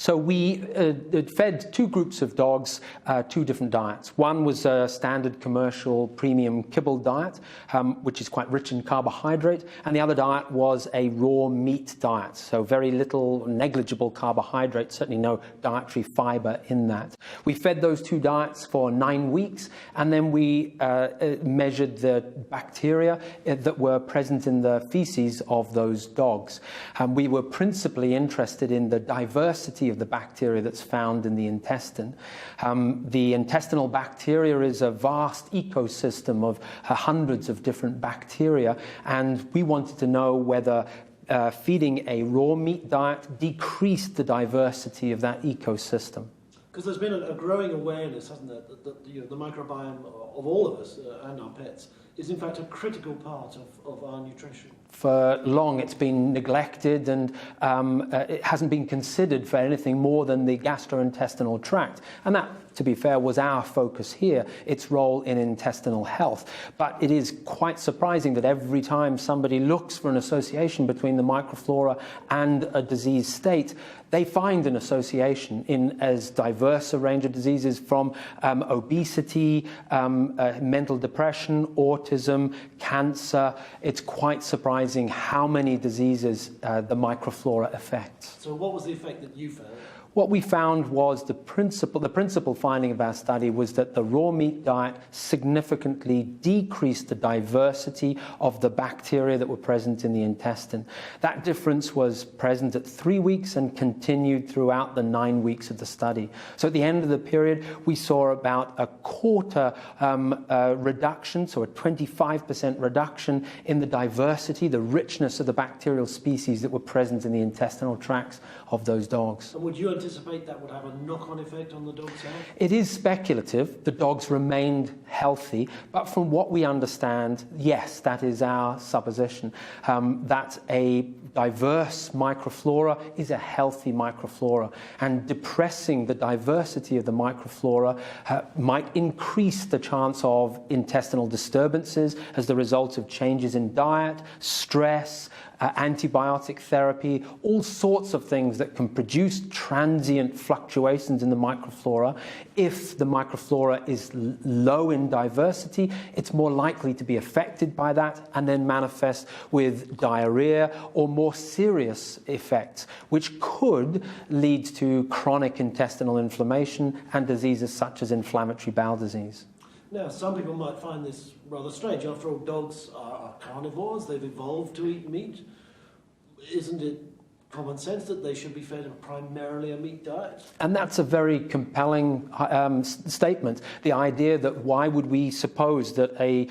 So we fed two groups of dogs two different diets. One was a standard commercial premium kibble diet, which is quite rich in carbohydrate, and the other diet was a raw meat diet, so very little, negligible carbohydrate, certainly no dietary fiber in that. We fed those two diets for 9 weeks, and then we measured the bacteria that were present in the feces of those dogs. We were principally interested in the diversity of the bacteria that's found in the intestine. The intestinal bacteria is a vast ecosystem of hundreds of different bacteria, and we wanted to know whether feeding a raw meat diet decreased the diversity of that ecosystem. Because there's been a growing awareness, hasn't there, that the microbiome of all of us and our pets is in fact a critical part of our nutrition. For long it's been neglected, and it hasn't been considered for anything more than the gastrointestinal tract. And that, to be fair, was our focus here, its role in intestinal health. But it is quite surprising that every time somebody looks for an association between the microflora and a disease state, they find an association in as diverse a range of diseases, from obesity, mental depression, autism, cancer. It's quite surprising how many diseases the microflora affects. So what was the effect that you found? What we found was the principal finding of our study was that the raw meat diet significantly decreased the diversity of the bacteria that were present in the intestine. That difference was present at 3 weeks and continued throughout the 9 weeks of the study. So at the end of the period, we saw about a quarter reduction, so a 25% reduction in the diversity, the richness of the bacterial species that were present in the intestinal tracts of those dogs. And would you anticipate that would have a knock-on effect on the dog's health? It is speculative. The dogs remained healthy, but from what we understand, yes, that is our supposition, that a diverse microflora is a healthy microflora, and depressing the diversity of the microflora might increase the chance of intestinal disturbances as the result of changes in diet, stress, antibiotic therapy, all sorts of things that can produce transient fluctuations in the microflora. If the microflora is low in diversity, it's more likely to be affected by that and then manifest with diarrhea or more serious effects, which could lead to chronic intestinal inflammation and diseases such as inflammatory bowel disease. Now, some people might find this rather strange. After all, dogs are carnivores. They've evolved to eat meat. Isn't it common sense that they should be fed primarily a meat diet? And that's a very compelling statement. The idea that why would we suppose that a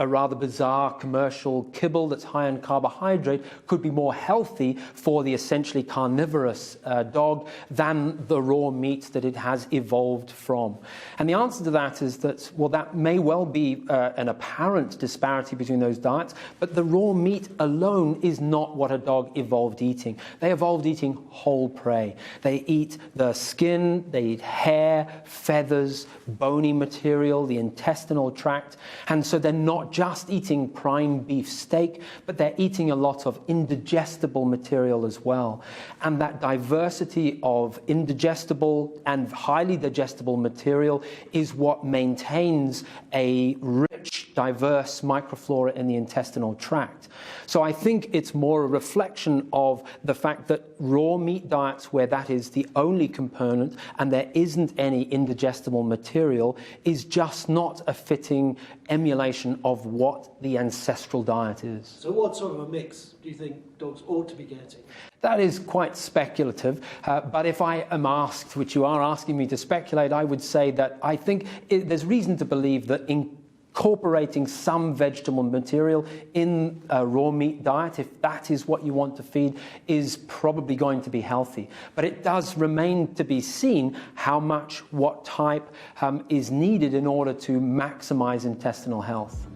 rather bizarre commercial kibble that's high in carbohydrate could be more healthy for the essentially carnivorous dog than the raw meat that it has evolved from? And the answer to that is that, well, that may well be an apparent disparity between those diets, but the raw meat alone is not what a dog evolved eating. They evolved eating whole prey. They eat the skin, they eat hair, feathers, bony material, the intestinal tract. And so they're not just eating prime beef steak, but they're eating a lot of indigestible material as well. And that diversity of indigestible and highly digestible material is what maintains a rich, diverse microflora in the intestinal tract. So I think it's more a reflection of the fact that raw meat diets, where that is the only component and there isn't any indigestible material, is just not a fitting emulation of what the ancestral diet is. So what sort of a mix do you think dogs ought to be getting? That is quite speculative, but if I am asked, which you are asking me to speculate, I would say that I think there's reason to believe that incorporating some vegetable material in a raw meat diet, if that is what you want to feed, is probably going to be healthy. But it does remain to be seen how much, what type is needed in order to maximize intestinal health.